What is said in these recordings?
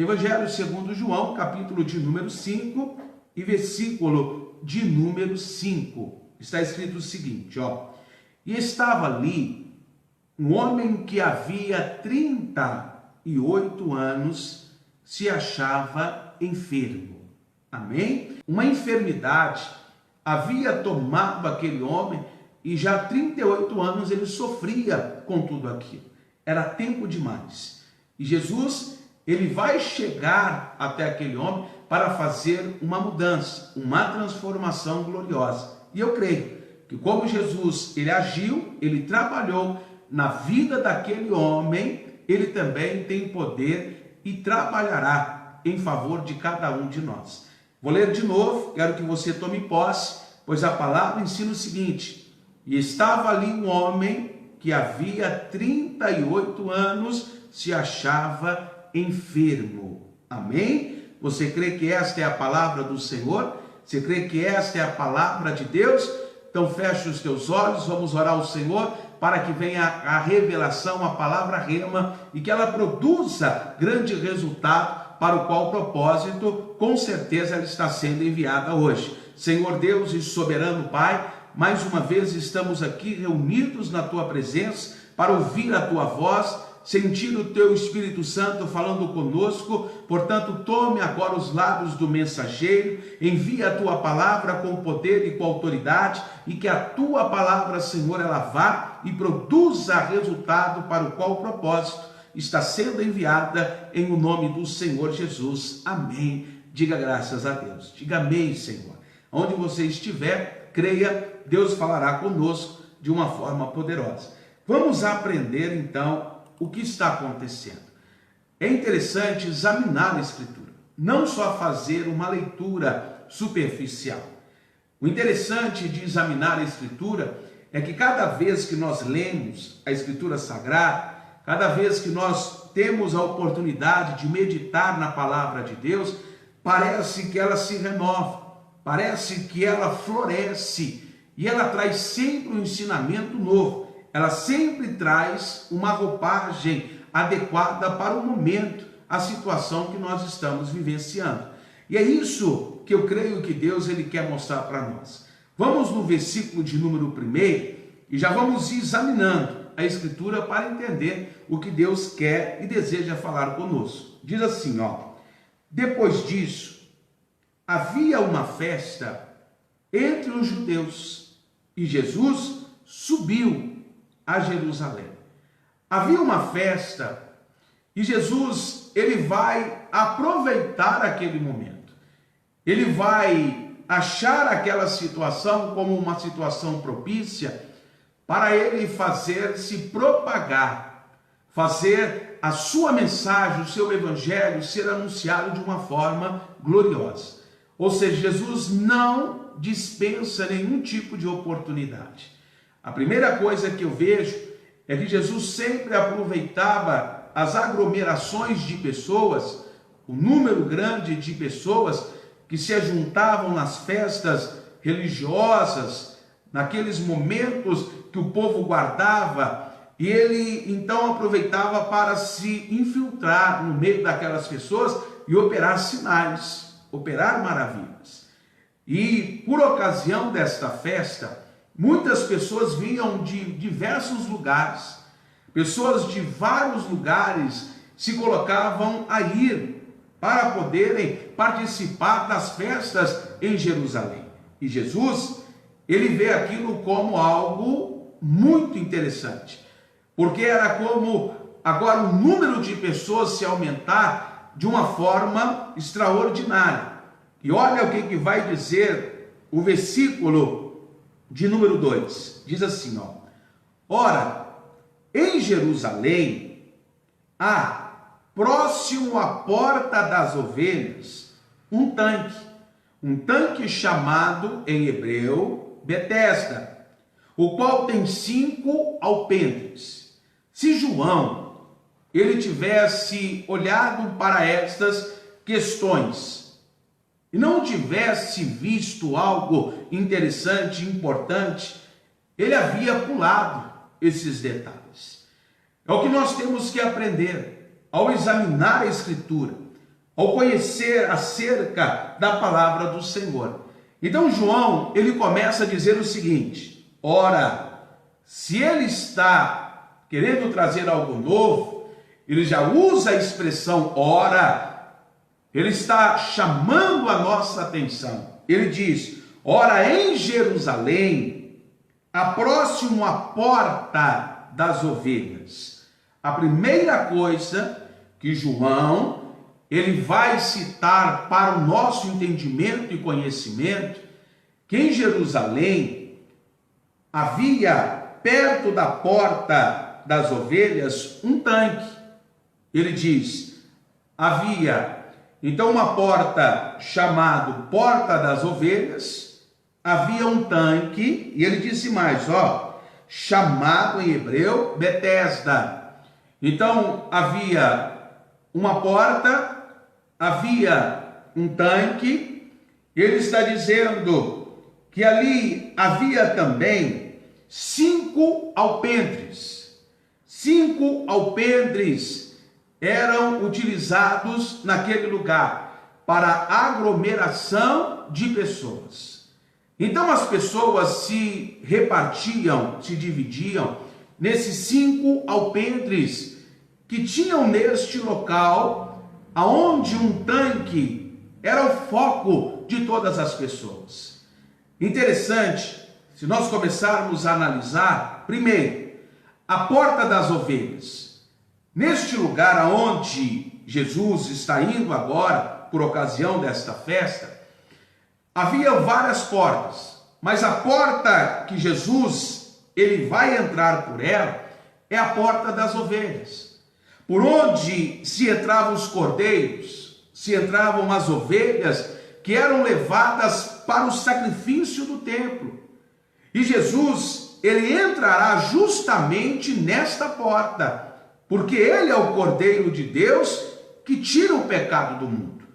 Evangelho segundo João, capítulo de número 5 e versículo de número 5. Está escrito o seguinte, ó. E estava ali um homem que havia 38 anos se achava enfermo. Amém? Uma enfermidade havia tomado aquele homem e já há 38 anos ele sofria com tudo aquilo. Era tempo demais. E Jesus, ele vai chegar até aquele homem para fazer uma mudança, uma transformação gloriosa. E eu creio que como Jesus, ele agiu, ele trabalhou na vida daquele homem, ele também tem poder e trabalhará em favor de cada um de nós. Vou ler de novo, quero que você tome posse, pois a palavra ensina o seguinte: e estava ali um homem que havia 38 anos se achava enfermo. Amém? Você crê que esta é a palavra do Senhor? Você crê que esta é a palavra de Deus? Então feche os teus olhos, vamos orar ao Senhor para que venha a revelação, a palavra rema, e que ela produza grande resultado para o qual propósito, com certeza, ela está sendo enviada hoje. Senhor Deus e soberano Pai, mais uma vez estamos aqui reunidos na Tua presença para ouvir a Tua voz, sentir o Teu Espírito Santo falando conosco. Portanto, tome agora os lábios do mensageiro, envia a Tua palavra com poder e com autoridade, e que a Tua palavra, Senhor, ela vá e produza resultado para o qual o propósito está sendo enviada em o nome do Senhor Jesus. Amém. Diga graças a Deus. Diga amém, Senhor. Onde você estiver, creia, Deus falará conosco de uma forma poderosa. Vamos aprender então o que está acontecendo. É interessante examinar a Escritura, não só fazer uma leitura superficial. O interessante de examinar a Escritura é que cada vez que nós lemos a Escritura Sagrada, cada vez que nós temos a oportunidade de meditar na palavra de Deus, parece que ela se renova, parece que ela floresce e ela traz sempre um ensinamento novo. Ela sempre traz uma roupagem adequada para o momento, a situação que nós estamos vivenciando. E é isso que eu creio que Deus ele quer mostrar para nós. Vamos no versículo de número 1 e já vamos examinando a Escritura para entender o que Deus quer e deseja falar conosco. Diz assim, ó: depois disso, havia uma festa entre os judeus e Jesus subiu a Jerusalém. Havia uma festa e Jesus, ele vai aproveitar aquele momento. Ele vai achar aquela situação como uma situação propícia para ele fazer se propagar, fazer a sua mensagem, o seu evangelho ser anunciado de uma forma gloriosa. Ou seja, Jesus não dispensa nenhum tipo de oportunidade. A primeira coisa que eu vejo é que Jesus sempre aproveitava as aglomerações de pessoas, o número grande de pessoas que se ajuntavam nas festas religiosas, naqueles momentos que o povo guardava, e ele então aproveitava para se infiltrar no meio daquelas pessoas e operar sinais, operar maravilhas. E por ocasião desta festa, muitas pessoas vinham de diversos lugares, pessoas de vários lugares se colocavam a ir para poderem participar das festas em Jerusalém. E Jesus, ele vê aquilo como algo muito interessante, porque era como agora o número de pessoas se aumentar de uma forma extraordinária. E olha o que vai dizer o versículo de número 2, diz assim, ó: ora, em Jerusalém há, próximo à porta das ovelhas, um tanque chamado em hebreu Betesda, o qual tem 5 alpendres. Se João ele tivesse olhado para estas questões e não tivesse visto algo interessante, importante, ele havia pulado esses detalhes. É o que nós temos que aprender ao examinar a Escritura. ao conhecer acerca da palavra do Senhor. Então João, ele começa a dizer o seguinte: ora, se ele está querendo trazer algo novo, ele já usa a expressão ora, ele está chamando a nossa atenção. Ele diz: ora, em Jerusalém, próximo à porta das ovelhas. A primeira coisa que João ele vai citar para o nosso entendimento e conhecimento, que em Jerusalém havia perto da porta das ovelhas um tanque. Ele diz, havia então uma porta chamada Porta das Ovelhas, havia um tanque, e ele disse mais, chamado em hebreu Betesda. Então havia uma porta, havia um tanque. Ele está dizendo que ali havia também 5 alpendres. 5 alpendres eram utilizados naquele lugar para aglomeração de pessoas. Então as pessoas se repartiam, se dividiam nesses 5 alpendres que tinham neste local, aonde um tanque era o foco de todas as pessoas. Interessante, se nós começarmos a analisar, primeiro, a porta das ovelhas. Neste lugar aonde Jesus está indo agora, por ocasião desta festa, havia várias portas, mas a porta que Jesus ele vai entrar por ela é a porta das ovelhas, por onde se entravam os cordeiros, se entravam as ovelhas que eram levadas para o sacrifício do templo. E Jesus, ele entrará justamente nesta porta, porque ele é o Cordeiro de Deus que tira o pecado do mundo.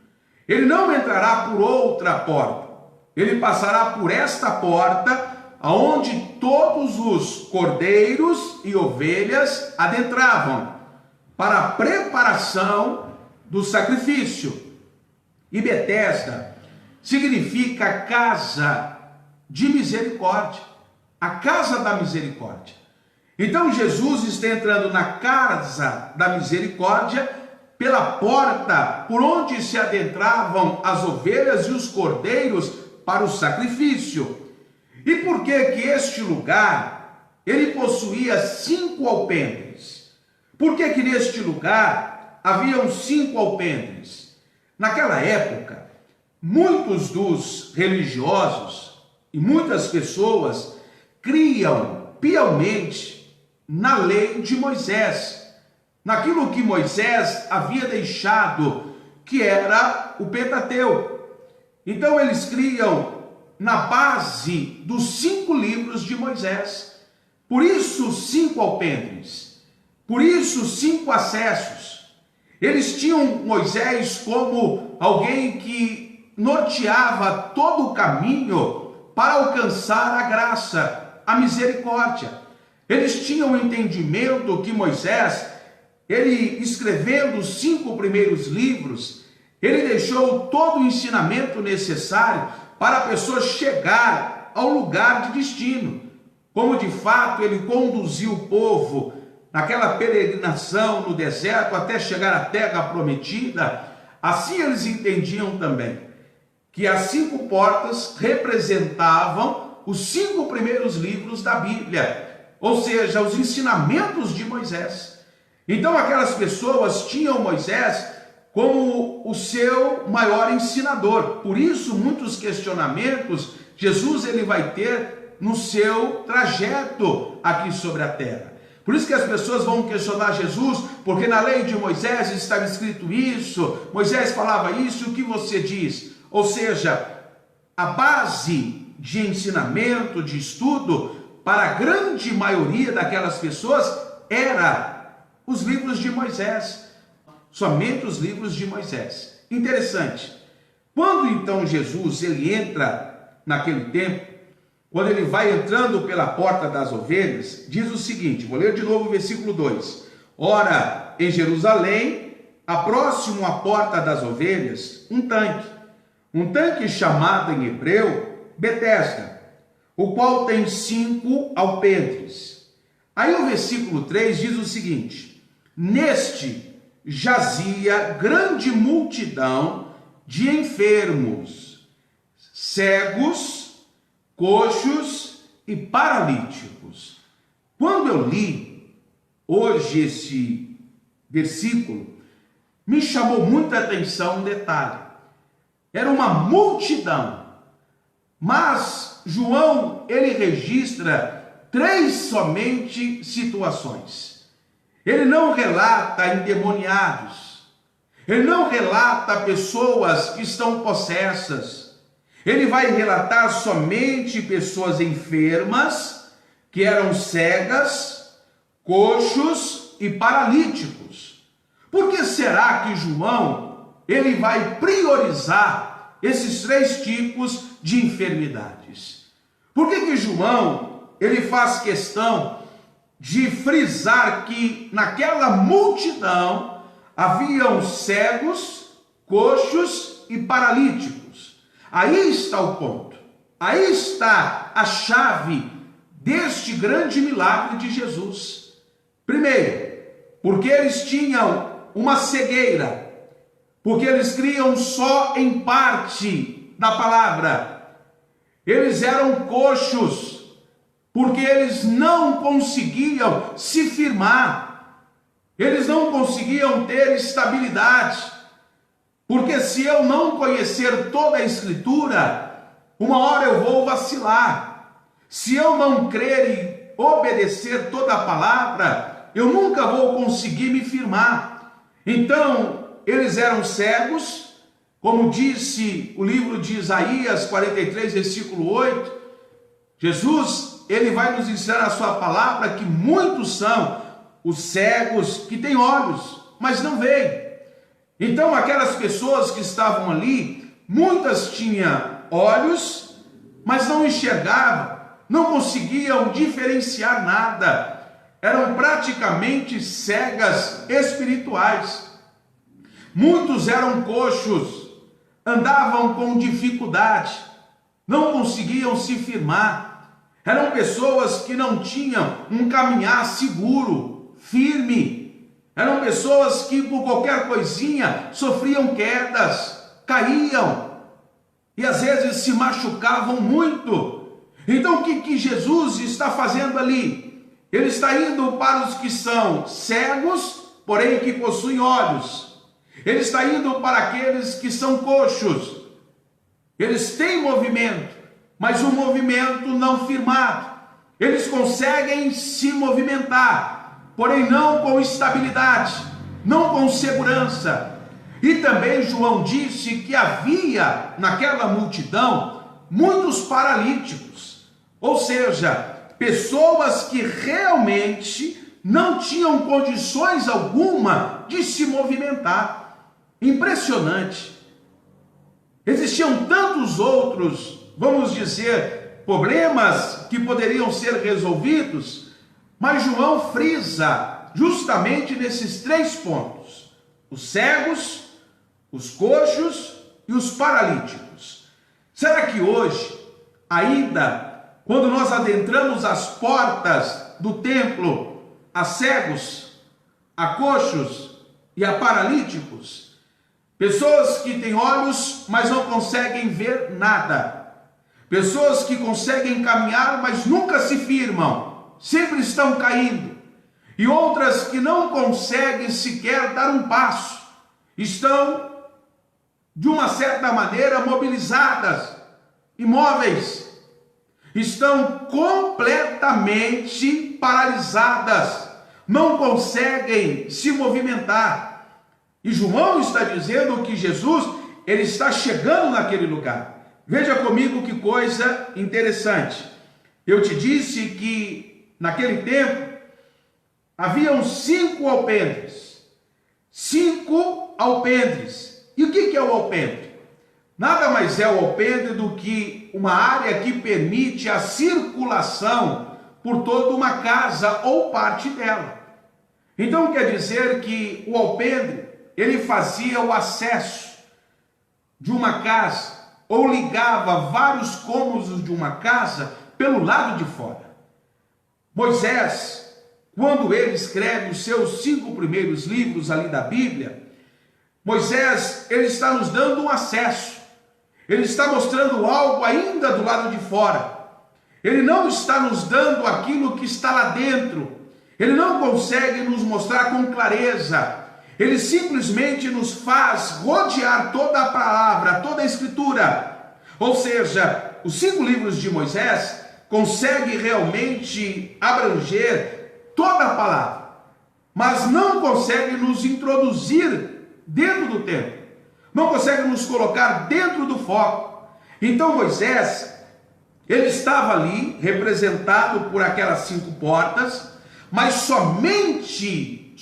Ele não entrará por outra porta, ele passará por esta porta, aonde todos os cordeiros e ovelhas adentravam, para a preparação do sacrifício. E Betesda significa casa de misericórdia, a casa da misericórdia. Então Jesus está entrando na casa da misericórdia pela porta por onde se adentravam as ovelhas e os cordeiros para o sacrifício. E por que que este lugar ele possuía 5 alpendres? Por que que neste lugar haviam 5 alpendres? Naquela época, muitos dos religiosos e muitas pessoas criam piamente na lei de Moisés, naquilo que Moisés havia deixado, que era o Pentateuco. Então eles criam na base dos 5 livros de Moisés. Por isso 5 alpendres, por isso 5 acessos. Eles tinham Moisés como alguém que norteava todo o caminho para alcançar a graça, a misericórdia. Eles tinham o entendimento que Moisés, ele escrevendo os 5 primeiros livros, ele deixou todo o ensinamento necessário para a pessoa chegar ao lugar de destino. Como de fato ele conduziu o povo naquela peregrinação no deserto até chegar à terra prometida, assim eles entendiam também que as 5 portas representavam os 5 primeiros livros da Bíblia, ou seja, os ensinamentos de Moisés. Então aquelas pessoas tinham Moisés como o seu maior ensinador. Por isso muitos questionamentos Jesus ele vai ter no seu trajeto aqui sobre a terra. Por isso que as pessoas vão questionar Jesus, porque na lei de Moisés estava escrito isso, Moisés falava isso, o que você diz? Ou seja, a base de ensinamento, de estudo, para a grande maioria daquelas pessoas, era os livros de Moisés, somente os livros de Moisés. Interessante, quando então Jesus ele entra naquele tempo, quando ele vai entrando pela porta das ovelhas, diz o seguinte, vou ler de novo o versículo 2. Ora, em Jerusalém, próximo à porta das ovelhas, um tanque chamado em hebreu Betesda, o qual tem 5 alpendres. Aí o versículo 3 diz o seguinte: neste jazia grande multidão de enfermos, cegos, coxos e paralíticos. Quando eu li hoje esse versículo, me chamou muita atenção um detalhe. Era uma multidão, mas João, ele registra 3 somente situações. Ele não relata endemoniados, ele não relata pessoas que estão possessas, ele vai relatar somente pessoas enfermas, que eram cegas, coxos e paralíticos. Por que será que João, ele vai priorizar esses 3 tipos de enfermidades? Por que João, ele faz questão de frisar que naquela multidão haviam cegos, coxos e paralíticos? Aí está o ponto, aí está a chave deste grande milagre de Jesus. Primeiro, porque eles tinham uma cegueira, porque eles criam só em parte da palavra. Eles eram coxos, porque eles não conseguiam se firmar, eles não conseguiam ter estabilidade, porque se eu não conhecer toda a Escritura, uma hora eu vou vacilar. Se eu não crer e obedecer toda a palavra, eu nunca vou conseguir me firmar. Então, eles eram cegos, como disse o livro de Isaías 43, versículo 8, Jesus, ele vai nos ensinar a sua palavra que muitos são os cegos que têm olhos, mas não veem. Então, aquelas pessoas que estavam ali, muitas tinham olhos, mas não enxergavam, não conseguiam diferenciar nada. Eram praticamente cegas espirituais. Muitos eram coxos, andavam com dificuldade, não conseguiam se firmar. Eram pessoas que não tinham um caminhar seguro, firme. Eram pessoas que por qualquer coisinha sofriam quedas, caíam e às vezes se machucavam muito. Então o que Jesus está fazendo ali? Ele está indo para os que são cegos, porém que possuem olhos. Ele está indo para aqueles que são coxos. Eles têm movimento, mas um movimento não firmado. Eles conseguem se movimentar, porém não com estabilidade, não com segurança. E também João disse que havia naquela multidão muitos paralíticos, ou seja, pessoas que realmente não tinham condições alguma de se movimentar. Impressionante. Existiam tantos outros, vamos dizer, problemas que poderiam ser resolvidos, mas João frisa justamente nesses 3 pontos: os cegos, os coxos e os paralíticos. Será que hoje, ainda, quando nós adentramos as portas do templo, a cegos, a coxos e a paralíticos, pessoas que têm olhos, mas não conseguem ver nada, pessoas que conseguem caminhar, mas nunca se firmam, sempre estão caindo, e outras que não conseguem sequer dar um passo, estão de uma certa maneira mobilizadas, imóveis, estão completamente paralisadas, não conseguem se movimentar. E João está dizendo que Jesus, ele está chegando naquele lugar. Veja comigo que coisa interessante. Eu te disse que naquele tempo haviam 5 alpendres. 5 alpendres. E o que é o alpendre? Nada mais é o alpendre do que uma área que permite a circulação por toda uma casa ou parte dela. Então quer dizer que o alpendre ele fazia o acesso de uma casa ou ligava vários cômodos de uma casa pelo lado de fora. Moisés, quando ele escreve os seus 5 primeiros livros ali da Bíblia, Moisés, ele está nos dando um acesso. Ele está mostrando algo ainda do lado de fora. Ele não está nos dando aquilo que está lá dentro. Ele não consegue nos mostrar com clareza. Ele simplesmente nos faz rodear toda a palavra, toda a escritura. Ou seja, os 5 livros de Moisés conseguem realmente abranger toda a palavra, mas não consegue nos introduzir dentro do tempo. Não consegue nos colocar dentro do foco. Então Moisés, ele estava ali representado por aquelas 5 portas, mas somente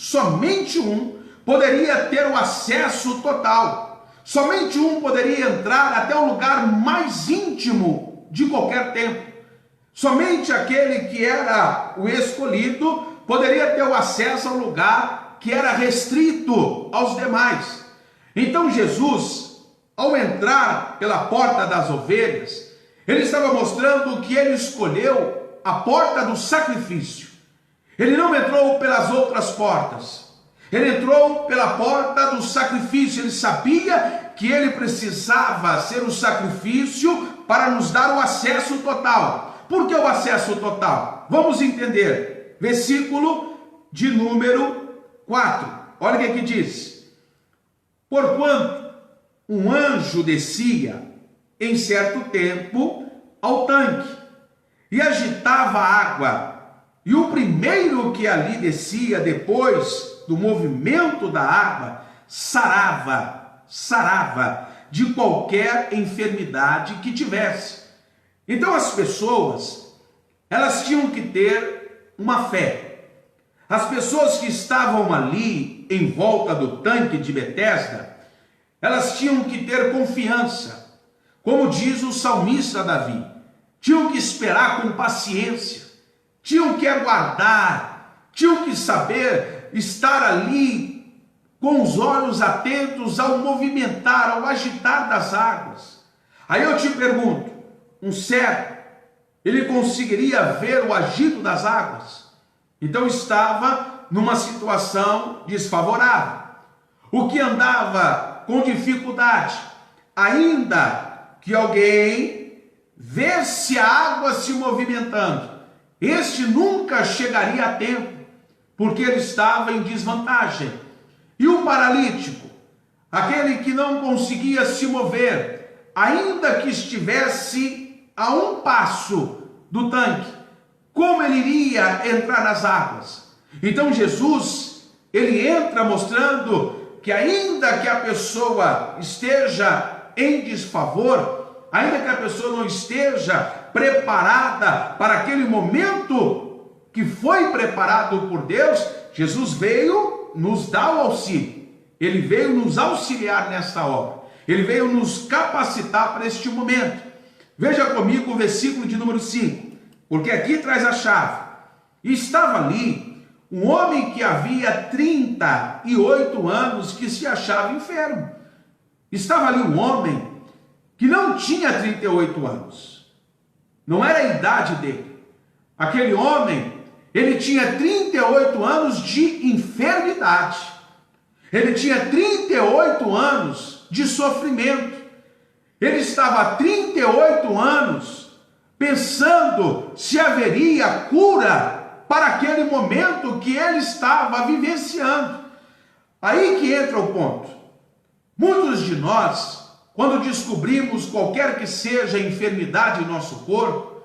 um poderia ter o acesso total. Somente um poderia entrar até o lugar mais íntimo de qualquer templo. Somente aquele que era o escolhido poderia ter o acesso ao lugar que era restrito aos demais. Então Jesus, ao entrar pela porta das ovelhas, ele estava mostrando que ele escolheu a porta do sacrifício. Ele não entrou pelas outras portas. Ele entrou pela porta do sacrifício. Ele sabia que ele precisava ser o sacrifício para nos dar o acesso total. Por que o acesso total? Vamos entender. Versículo de número 4. Olha o que aqui diz. Porquanto um anjo descia em certo tempo ao tanque e agitava a água, e o primeiro que ali descia depois do movimento da água sarava de qualquer enfermidade que tivesse. Então as pessoas, elas tinham que ter uma fé. As pessoas que estavam ali em volta do tanque de Betesda, elas tinham que ter confiança. Como diz o salmista Davi, tinham que esperar com paciência, tinham que aguardar, tinham que saber estar ali com os olhos atentos ao movimentar, ao agitar das águas. Aí eu te pergunto, um cego, ele conseguiria ver o agito das águas? Então estava numa situação desfavorável. O que andava com dificuldade, ainda que alguém visse a água se movimentando, este nunca chegaria a tempo, porque ele estava em desvantagem. E o paralítico, aquele que não conseguia se mover, ainda que estivesse a um passo do tanque, como ele iria entrar nas águas? Então Jesus, ele entra mostrando que ainda que a pessoa esteja em desfavor, ainda que a pessoa não esteja preparada para aquele momento que foi preparado por Deus, Jesus veio nos dar o auxílio. Ele veio nos auxiliar nesta obra. Ele veio nos capacitar para este momento. Veja comigo o versículo de número 5, porque aqui traz a chave. E estava ali um homem que havia 38 anos que se achava enfermo. Estava ali um homem que não tinha 38 anos. Não era a idade dele. Aquele homem, ele tinha 38 anos de enfermidade. Ele tinha 38 anos de sofrimento. Ele estava há 38 anos pensando se haveria cura para aquele momento que ele estava vivenciando. Aí que entra o ponto. Muitos de nós, quando descobrimos qualquer que seja a enfermidade em nosso corpo,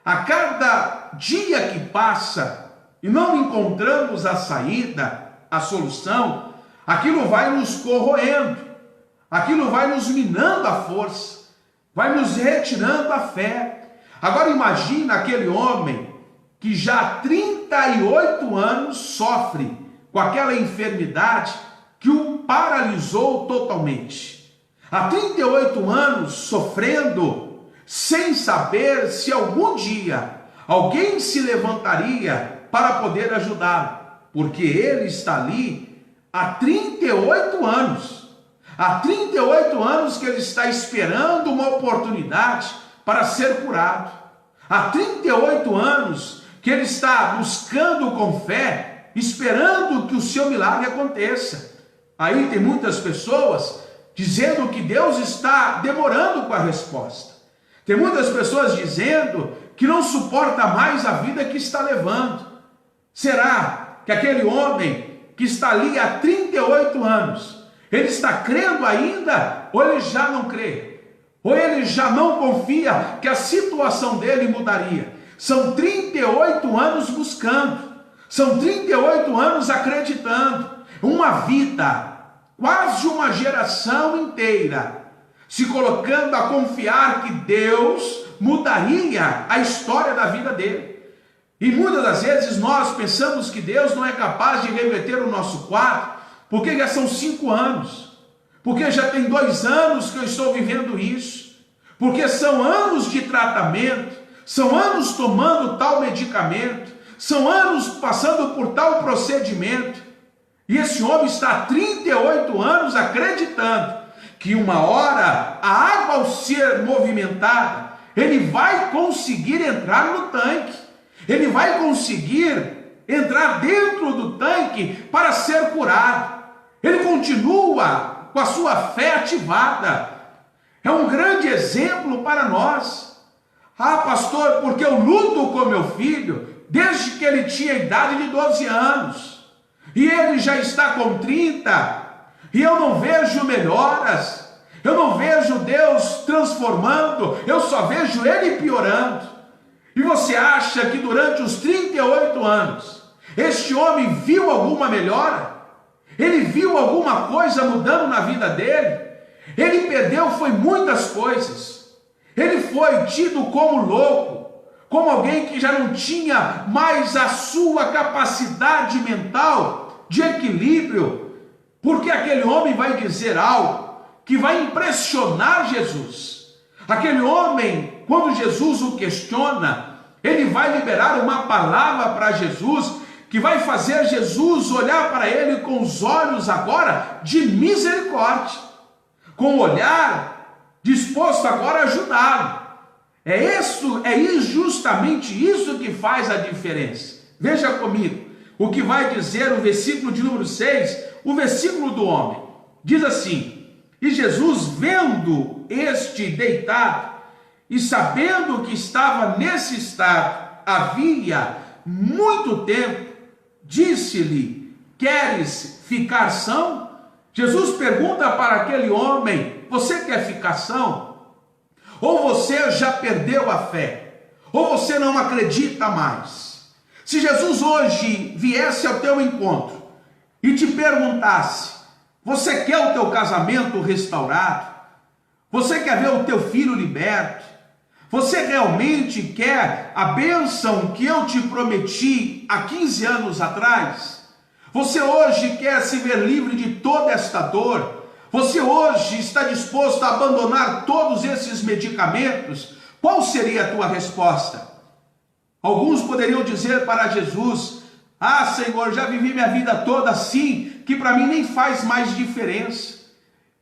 a cada dia que passa e não encontramos a saída, a solução, aquilo vai nos corroendo, aquilo vai nos minando a força, vai nos retirando a fé. Agora imagina aquele homem que já há 38 anos sofre com aquela enfermidade que o paralisou totalmente. Há 38 anos sofrendo, sem saber se algum dia alguém se levantaria para poder ajudá-lo, porque ele está ali há 38 anos. Há 38 anos que ele está esperando uma oportunidade para ser curado. Há 38 anos que ele está buscando com fé, esperando que o seu milagre aconteça. Aí tem muitas pessoas dizendo que Deus está demorando com a resposta. Tem muitas pessoas dizendo que não suporta mais a vida que está levando. Será que aquele homem que está ali há 38 anos, ele está crendo ainda ou ele já não crê? Ou ele já não confia que a situação dele mudaria? São 38 anos buscando, são 38 anos acreditando, uma vida, quase uma geração inteira, se colocando a confiar que Deus mudaria a história da vida dele. E muitas das vezes nós pensamos que Deus não é capaz de reverter o nosso quadro, porque já são 5 anos, porque já tem 2 anos que eu estou vivendo isso, porque são anos de tratamento, são anos tomando tal medicamento, são anos passando por tal procedimento, e esse homem está há 38 anos acreditando que uma hora a água ao ser movimentada, ele vai conseguir entrar no tanque, ele vai conseguir entrar dentro do tanque para ser curado. Ele continua com a sua fé ativada. É um grande exemplo para nós. Ah, pastor, porque eu luto com meu filho desde que ele tinha a idade de 12 anos. E ele já está com 30. E eu não vejo melhoras. Eu não vejo Deus transformando. Eu só vejo ele piorando. E você acha que durante os 38 anos, este homem viu alguma melhora? Ele viu alguma coisa mudando na vida dele? Ele perdeu foi muitas coisas. Ele foi tido como louco, como alguém que já não tinha mais a sua capacidade mental de equilíbrio, porque aquele homem vai dizer algo que vai impressionar Jesus. Aquele homem, quando Jesus o questiona, ele vai liberar uma palavra para Jesus, que vai fazer Jesus olhar para ele com os olhos agora de misericórdia, com o olhar disposto agora a ajudá-lo. É justamente isso que faz a diferença. Veja comigo o que vai dizer o versículo de número 6, o versículo do homem. Diz assim: e Jesus, vendo este deitado e sabendo que estava nesse estado havia muito tempo, disse-lhe: queres ficar são? Jesus pergunta para aquele homem: você quer ficar são? Ou você já perdeu a fé? Ou você não acredita mais? Se Jesus hoje viesse ao teu encontro e te perguntasse: você quer o teu casamento restaurado? Você quer ver o teu filho liberto? Você realmente quer a bênção que eu te prometi há 15 anos atrás? Você hoje quer se ver livre de toda esta dor? Você hoje está disposto a abandonar todos esses medicamentos? Qual seria a tua resposta? Alguns poderiam dizer para Jesus: ah, Senhor, já vivi minha vida toda assim, que para mim nem faz mais diferença.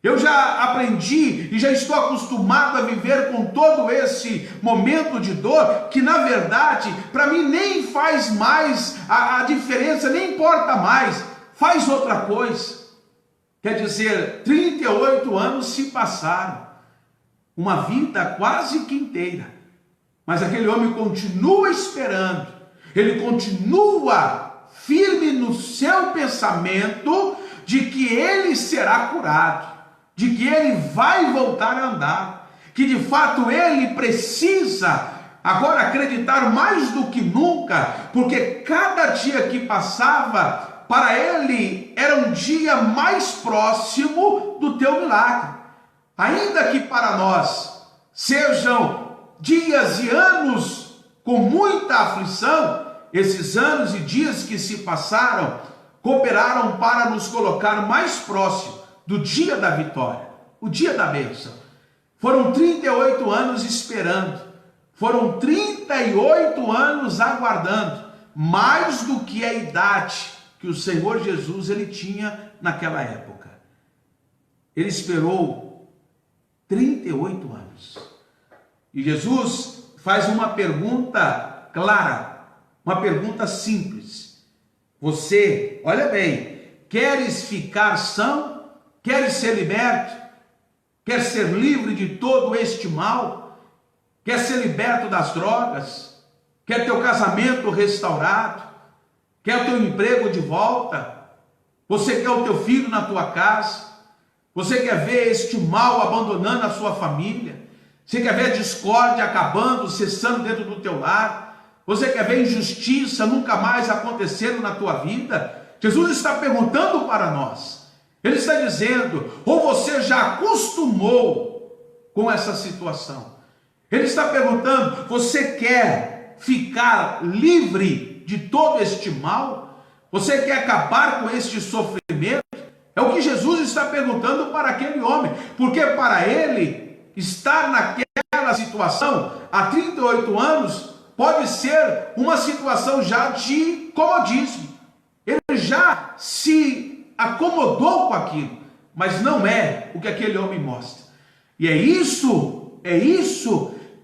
Eu já aprendi e já estou acostumado a viver com todo esse momento de dor, que na verdade para mim nem faz mais a diferença, nem importa mais, faz outra coisa. Quer dizer, 38 anos se passaram, uma vida quase que inteira, mas aquele homem continua esperando, ele continua firme no seu pensamento de que ele será curado, de que ele vai voltar a andar, que de fato ele precisa agora acreditar mais do que nunca, porque cada dia que passava, para ele era um dia mais próximo do teu milagre. Ainda que para nós sejam dias e anos com muita aflição, esses anos e dias que se passaram cooperaram para nos colocar mais próximo do dia da vitória, o dia da bênção. Foram 38 anos esperando, foram 38 anos aguardando, mais do que a idade que o Senhor Jesus ele tinha naquela época. Ele esperou 38 anos. E Jesus faz uma pergunta clara, uma pergunta simples. Você, olha bem, queres ficar são? Queres ser liberto? Quer ser livre de todo este mal? Quer ser liberto das drogas? Quer teu casamento restaurado? Quer o teu emprego de volta? Você quer o teu filho na tua casa? Você quer ver este mal abandonando a sua família? Você quer ver a discórdia acabando, cessando dentro do teu lar? Você quer ver injustiça nunca mais acontecendo na tua vida? Jesus está perguntando para nós. Ele está dizendo, ou você já acostumou com essa situação? Ele está perguntando, você quer ficar livre de todo este mal? Você quer acabar com este sofrimento? É o que Jesus está perguntando para aquele homem, porque para ele, estar naquela situação há 38 anos, pode ser uma situação já de comodismo. Ele já se acomodou com aquilo, mas não é o que aquele homem mostra. E é isso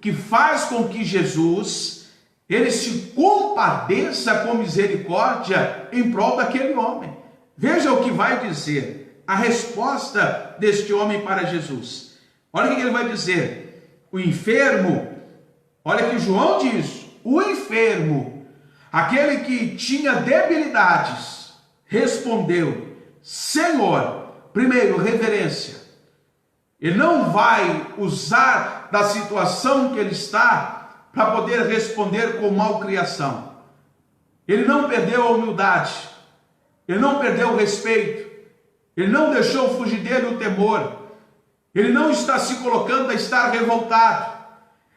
que faz com que Jesus, ele se compadeça com misericórdia em prol daquele homem. Veja o que vai dizer a resposta deste homem para Jesus. Olha o que ele vai dizer. O enfermo, olha que João diz, o enfermo, aquele que tinha debilidades, respondeu, Senhor, primeiro, reverência. Ele não vai usar da situação que ele está para poder responder com malcriação. Ele não perdeu a humildade, ele não perdeu o respeito, ele não deixou fugir dele o temor, ele não está se colocando a estar revoltado,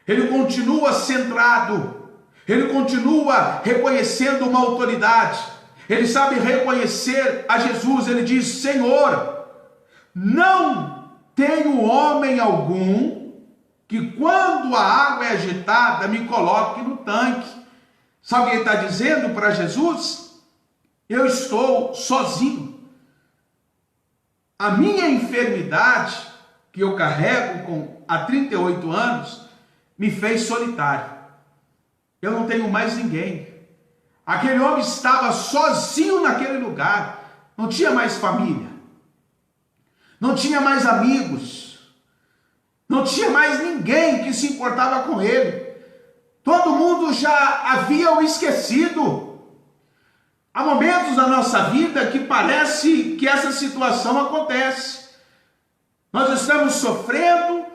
ele continua centrado, ele continua reconhecendo uma autoridade, ele sabe reconhecer a Jesus. Ele diz, Senhor, não tenho homem algum que quando a água é agitada me coloque no tanque. Sabe o que ele está dizendo para Jesus? Eu estou sozinho. A minha enfermidade, que eu carrego há 38 anos, me fez solitário. Eu não tenho mais ninguém. Aquele homem estava sozinho naquele lugar. Não tinha mais família. Não tinha mais amigos. Não tinha mais ninguém que se importava com ele. Todo mundo já havia o esquecido. Há momentos na nossa vida que parece que essa situação acontece. Nós estamos sofrendo,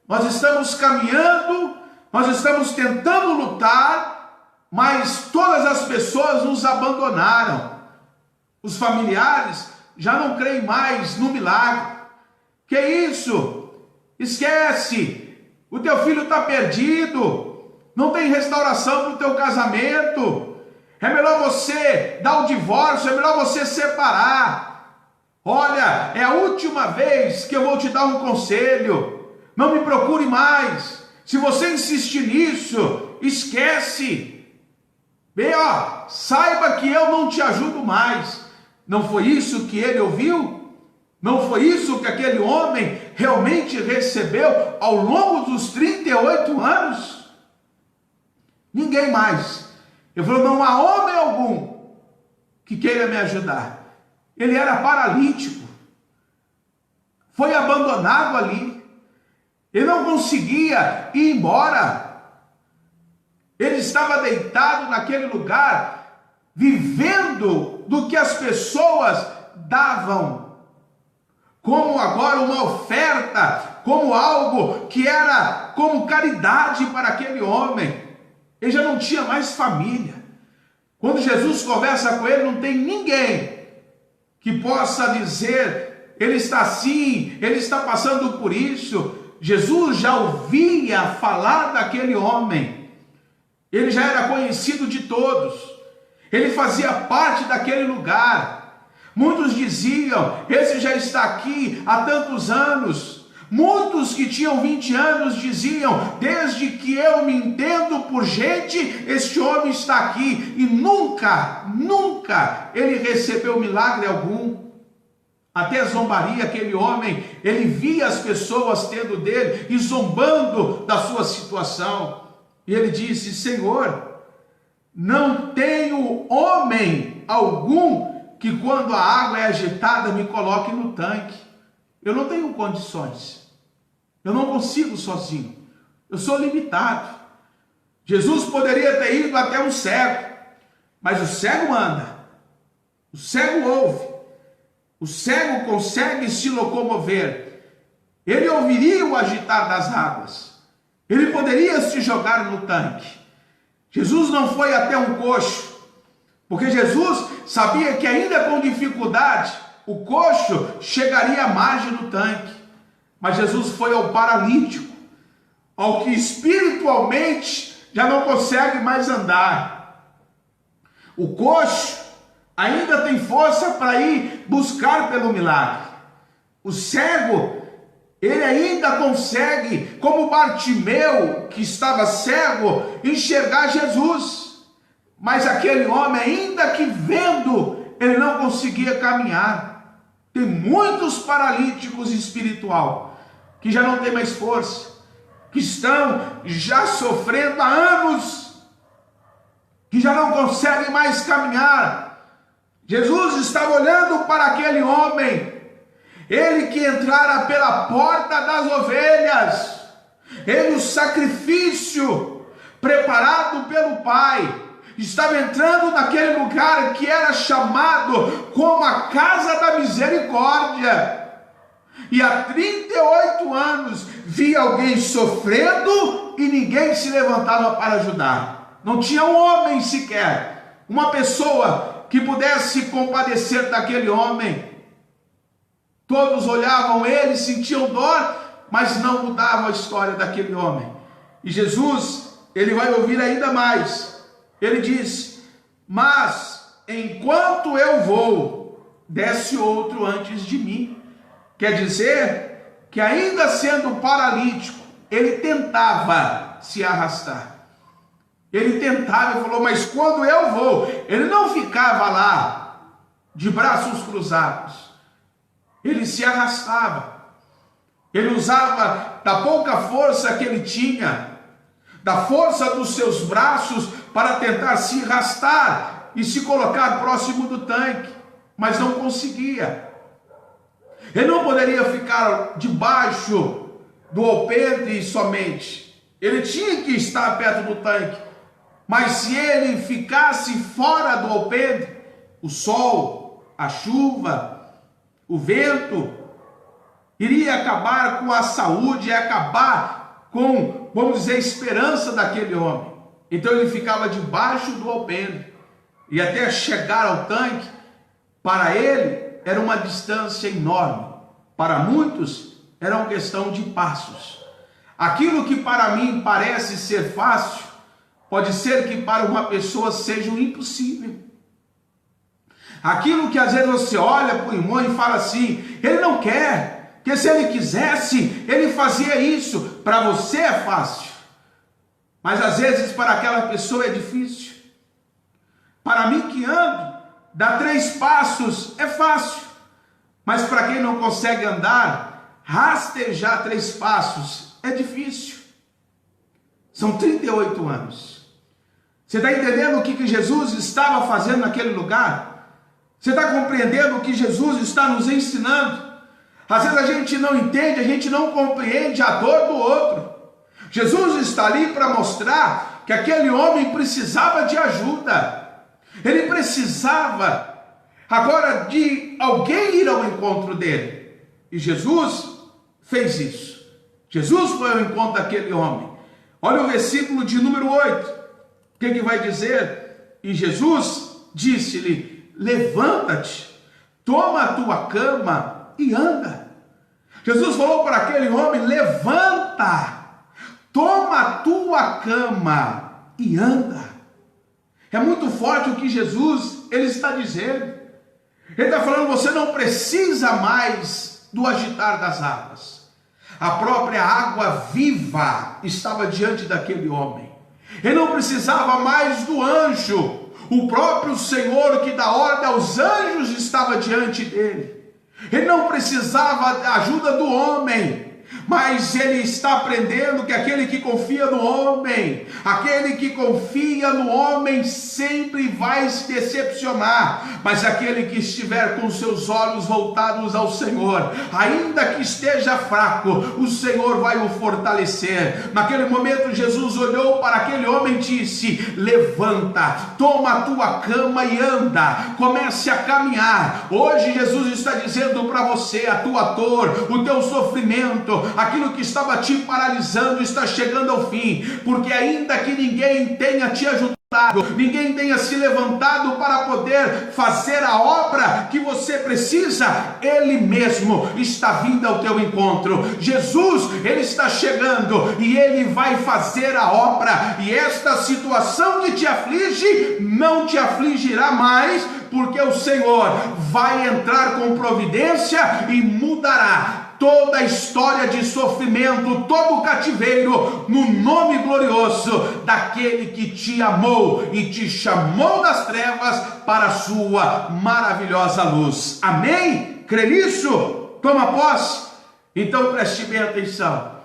nós estamos caminhando, nós estamos tentando lutar, mas todas as pessoas nos abandonaram. Os familiares já não creem mais no milagre. Que isso? Esquece. O teu filho está perdido. Não tem restauração para o teu casamento. É melhor você dar o divórcio, é melhor você separar. Olha, é a última vez que eu vou te dar um conselho. Não me procure mais. Se você insistir nisso, esquece. Bem, saiba que eu não te ajudo mais. Não foi isso que ele ouviu? Não foi isso que aquele homem realmente recebeu ao longo dos 38 anos? Ninguém mais. Ele falou, não há homem algum que queira me ajudar. Ele era paralítico. Foi abandonado ali. Ele não conseguia ir embora. Ele estava deitado naquele lugar, vivendo do que as pessoas davam, como agora uma oferta, como algo que era como caridade para aquele homem. Ele já não tinha mais família. Quando Jesus conversa com ele, não tem ninguém que possa dizer, ele está assim, ele está passando por isso. Jesus já ouvia falar daquele homem. Ele já era conhecido de todos. Ele fazia parte daquele lugar. Muitos diziam, esse já está aqui há tantos anos. Muitos que tinham 20 anos diziam, desde que eu me entendo por gente, este homem está aqui. E nunca ele recebeu milagre algum. até zombaria. Aquele homem, ele via as pessoas tendo dele e zombando da sua situação. E ele disse: Senhor, não tenho homem algum que quando a água é agitada me coloque no tanque. Eu não tenho condições. Eu não consigo sozinho. Eu sou limitado. Jesus poderia ter ido até um cego, mas o cego anda. O cego ouve. O cego consegue se locomover. Ele ouviria o agitar das águas. Ele poderia se jogar no tanque. Jesus não foi até um coxo, porque Jesus sabia que ainda com dificuldade o coxo chegaria à margem do tanque. Mas Jesus foi ao paralítico, ao que espiritualmente já não consegue mais andar. O coxo ainda tem força para ir buscar pelo milagre. O cego, ele ainda consegue, como Bartimeu, que estava cego, enxergar Jesus. Mas aquele homem, ainda que vendo, ele não conseguia caminhar. Tem muitos paralíticos espiritual que já não tem mais força, que estão já sofrendo há anos, que já não conseguem mais caminhar. Jesus estava olhando para aquele homem, ele que entrara pela porta das ovelhas, ele, o sacrifício preparado pelo Pai, estava entrando naquele lugar que era chamado como a casa da misericórdia. E há 38 anos via alguém sofrendo e ninguém se levantava para ajudar. Não tinha um homem sequer, uma pessoa que pudesse compadecer daquele homem. Todos olhavam ele, sentiam dor, mas não mudavam a história daquele homem. E Jesus, ele vai ouvir ainda mais. Ele diz: mas enquanto eu vou, desce outro antes de mim. Quer dizer que ainda sendo paralítico, ele tentava se arrastar. Ele tentava, ele falou, mas quando eu vou, ele não ficava lá de braços cruzados. Ele se arrastava. Ele usava da pouca força que ele tinha, da força dos seus braços, para tentar se arrastar e se colocar próximo do tanque, mas não conseguia. Ele não poderia ficar debaixo do alpendre somente. Ele tinha que estar perto do tanque. Mas se ele ficasse fora do alpendre, o sol, a chuva, o vento, iria acabar com a saúde, ia acabar com, vamos dizer, a esperança daquele homem. Então ele ficava debaixo do alpendre. E até chegar ao tanque, para ele, era uma distância enorme. Para muitos, era uma questão de passos. Aquilo que para mim parece ser fácil, pode ser que para uma pessoa seja um impossível. Aquilo que às vezes você olha para o irmão e fala assim, ele não quer, porque se ele quisesse, ele fazia isso. Para você é fácil, mas às vezes para aquela pessoa é difícil. Para mim que ando, dar 3 passos é fácil, mas para quem não consegue andar, rastejar 3 passos é difícil. São 38 anos. Você está entendendo o que Jesus estava fazendo naquele lugar? Você está compreendendo o que Jesus está nos ensinando? Às vezes a gente não entende, a gente não compreende a dor do outro. Jesus está ali para mostrar que aquele homem precisava de ajuda. Ele precisava agora de alguém ir ao encontro dele. E Jesus fez isso. Jesus foi ao encontro daquele homem. Olha o versículo de número 8. O que vai dizer? E Jesus disse-lhe, levanta-te, toma a tua cama e anda. Jesus falou para aquele homem, levanta, toma a tua cama e anda. É muito forte o que Jesus ele está dizendo. Ele está falando, você não precisa mais do agitar das águas. A própria água viva estava diante daquele homem. Ele não precisava mais do anjo. O próprio Senhor que dá ordem aos anjos estava diante dele. Ele não precisava da ajuda do homem, mas ele está aprendendo que aquele que confia no homem, aquele que confia no homem sempre vai se decepcionar, mas aquele que estiver com seus olhos voltados ao Senhor, ainda que esteja fraco, o Senhor vai o fortalecer. Naquele momento Jesus olhou para aquele homem e disse: levanta, toma a tua cama e anda, comece a caminhar. Hoje Jesus está dizendo para você: a tua dor, o teu sofrimento, aquilo que estava te paralisando está chegando ao fim, porque ainda que ninguém tenha te ajudado, ninguém tenha se levantado para poder fazer a obra que você precisa, Ele mesmo está vindo ao teu encontro. Jesus, Ele está chegando e Ele vai fazer a obra, e esta situação que te aflige não te afligirá mais, porque o Senhor vai entrar com providência e mudará toda a história de sofrimento, todo o cativeiro, no nome glorioso daquele que te amou e te chamou das trevas para a sua maravilhosa luz. Amém? Crê nisso? Toma posse? Então preste bem atenção.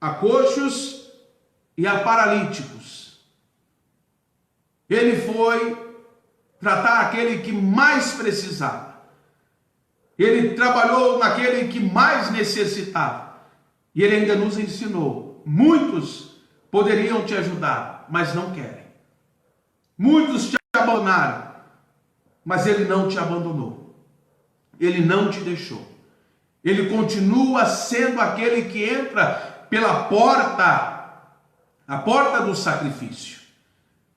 A coxos e a paralíticos. Ele foi tratar aquele que mais precisava. Ele trabalhou naquele que mais necessitava. E ele ainda nos ensinou: muitos poderiam te ajudar, mas não querem. Muitos te abandonaram, mas ele não te abandonou. Ele não te deixou. Ele continua sendo aquele que entra pela porta, a porta do sacrifício.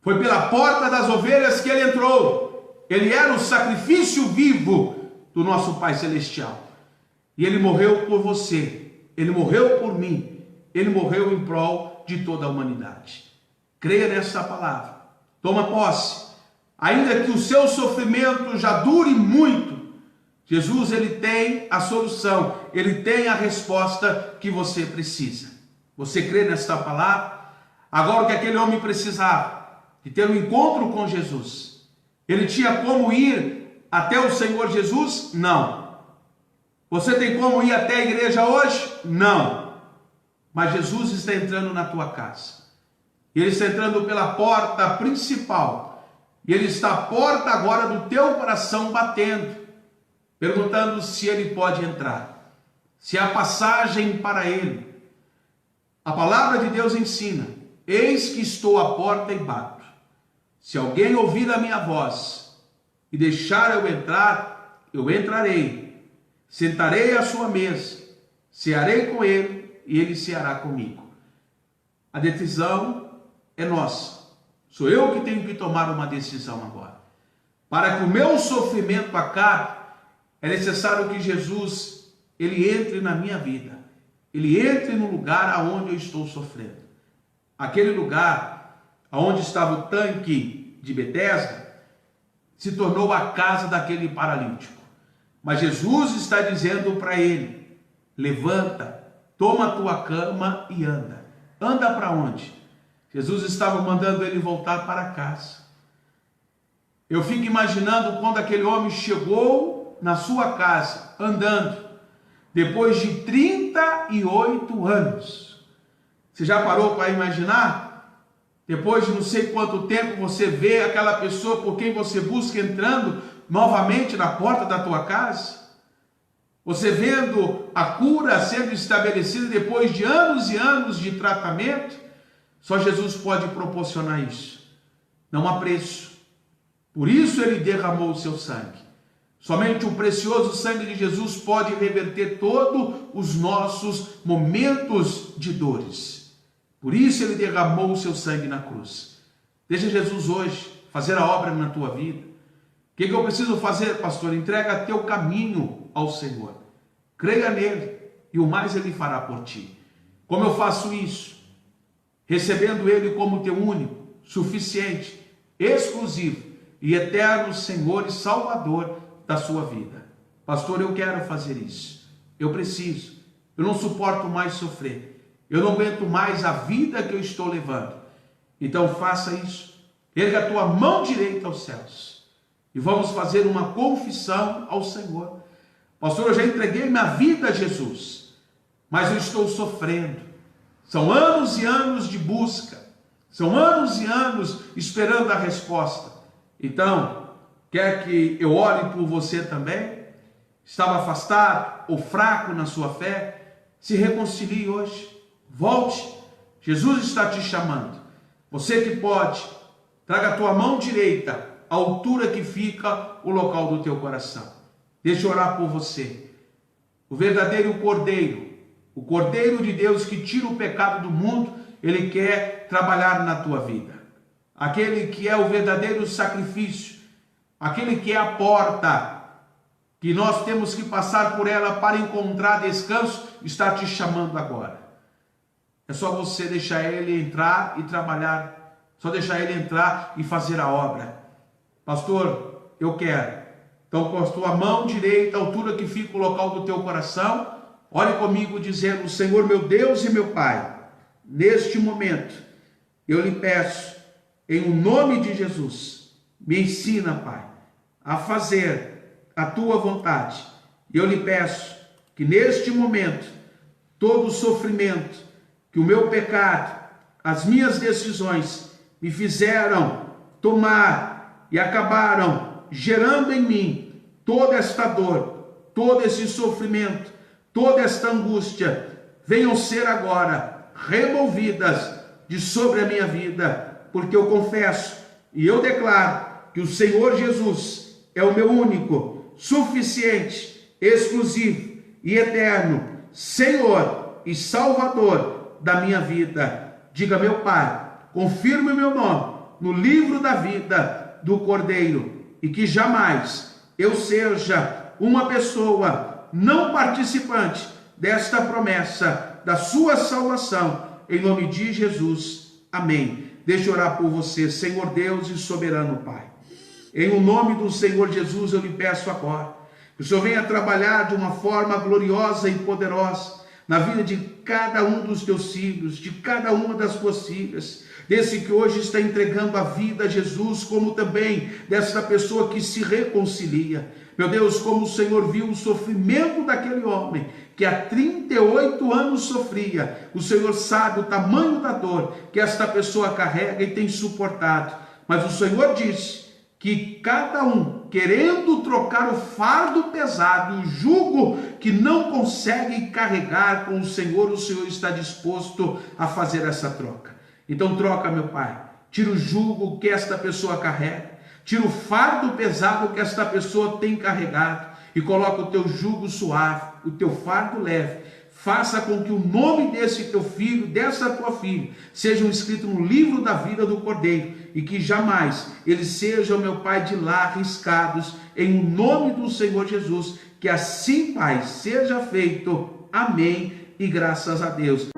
Foi pela porta das ovelhas que ele entrou. Ele era o sacrifício vivo do nosso Pai Celestial. E ele morreu por você. Ele morreu por mim. Ele morreu em prol de toda a humanidade. Creia nessa palavra. Toma posse. Ainda que o seu sofrimento já dure muito, Jesus, ele tem a solução. Ele tem a resposta que você precisa. Você crê nessa palavra? Agora o que aquele homem precisava de ter um encontro com Jesus. Ele tinha como ir até o Senhor Jesus? Não. Você tem como ir até a igreja hoje? Não. Mas Jesus está entrando na tua casa. Ele está entrando pela porta principal. E ele está à porta agora do teu coração batendo, perguntando se ele pode entrar, se há passagem para ele. A palavra de Deus ensina: eis que estou à porta e bato. Se alguém ouvir a minha voz e deixar eu entrar, eu entrarei, sentarei à sua mesa, cearei com ele e ele ceará comigo. A decisão é nossa. Sou eu que tenho que tomar uma decisão agora. Para que o meu sofrimento acabe, é necessário que Jesus, ele entre na minha vida. Ele entre no lugar aonde eu estou sofrendo. Aquele lugar aonde estava o tanque de Betesda se tornou a casa daquele paralítico. Mas Jesus está dizendo para ele: levanta, toma a tua cama e anda. Anda para onde? Jesus estava mandando ele voltar para casa. Eu fico imaginando quando aquele homem chegou na sua casa, andando, depois de 38 anos. Você já parou para imaginar? Depois de não sei quanto tempo você vê aquela pessoa por quem você busca entrando novamente na porta da tua casa? Você vendo a cura sendo estabelecida depois de anos e anos de tratamento? Só Jesus pode proporcionar isso. Não há preço. Por isso ele derramou o seu sangue. Somente o precioso sangue de Jesus pode reverter todos os nossos momentos de dores. Por isso ele derramou o seu sangue na cruz. Deixa Jesus hoje fazer a obra na tua vida. O que eu preciso fazer, pastor? Entrega teu caminho ao Senhor. Creia nele e o mais ele fará por ti. Como eu faço isso? Recebendo ele como teu único, suficiente, exclusivo e eterno Senhor e Salvador da sua vida. Pastor, eu quero fazer isso. Eu preciso. Eu não suporto mais sofrer. Eu não aguento mais a vida que eu estou levando. Então faça isso. Erga a tua mão direita aos céus e vamos fazer uma confissão ao Senhor. Pastor, eu já entreguei minha vida a Jesus, mas eu estou sofrendo. São anos e anos de busca, são anos e anos esperando a resposta. Então, quer que eu ore por você também? Estava afastado ou fraco na sua fé? Se reconcilie hoje, volte. Jesus está te chamando. Você que pode, traga a tua mão direita à altura que fica o local do teu coração. Deixa eu orar por você. O verdadeiro Cordeiro, o Cordeiro de Deus que tira o pecado do mundo, ele quer trabalhar na tua vida. Aquele que é o verdadeiro sacrifício, aquele que é a porta, que nós temos que passar por ela para encontrar descanso, está te chamando agora. É só você deixar ele entrar e trabalhar, só deixar ele entrar e fazer a obra. Pastor, eu quero. Então, com a tua mão direita, à altura que fica o local do teu coração, ore comigo dizendo: Senhor meu Deus e meu Pai, neste momento, eu lhe peço, em o nome de Jesus, me ensina, Pai, a fazer a tua vontade. E eu lhe peço que neste momento, todo o sofrimento, que o meu pecado, as minhas decisões me fizeram tomar e acabaram gerando em mim toda esta dor, todo esse sofrimento, toda esta angústia, venham ser agora removidas de sobre a minha vida, porque eu confesso e eu declaro que o Senhor Jesus é o meu único, suficiente, exclusivo e eterno Senhor e Salvador da minha vida. Diga: meu Pai, confirme o meu nome no livro da vida do Cordeiro, e que jamais eu seja uma pessoa não participante desta promessa da sua salvação, em nome de Jesus, amém. Deixa eu orar por você. Senhor Deus e soberano Pai, em o nome do Senhor Jesus eu lhe peço agora, que o Senhor venha trabalhar de uma forma gloriosa e poderosa na vida de cada um dos teus filhos, de cada uma das tuas filhas, desse que hoje está entregando a vida a Jesus, como também desta pessoa que se reconcilia. Meu Deus, como o Senhor viu o sofrimento daquele homem, que há 38 anos sofria, o Senhor sabe o tamanho da dor que esta pessoa carrega e tem suportado, mas o Senhor disse que cada um, querendo trocar o fardo pesado, o jugo que não consegue carregar com o Senhor está disposto a fazer essa troca. Então troca, meu Pai, tira o jugo que esta pessoa carrega, tira o fardo pesado que esta pessoa tem carregado e coloca o teu jugo suave, o teu fardo leve. Faça com que o nome desse teu filho, dessa tua filha, sejam escritos no livro da vida do Cordeiro, e que jamais eles sejam, meu Pai, de lá riscados, em nome do Senhor Jesus. Que assim, Pai, seja feito. Amém e graças a Deus.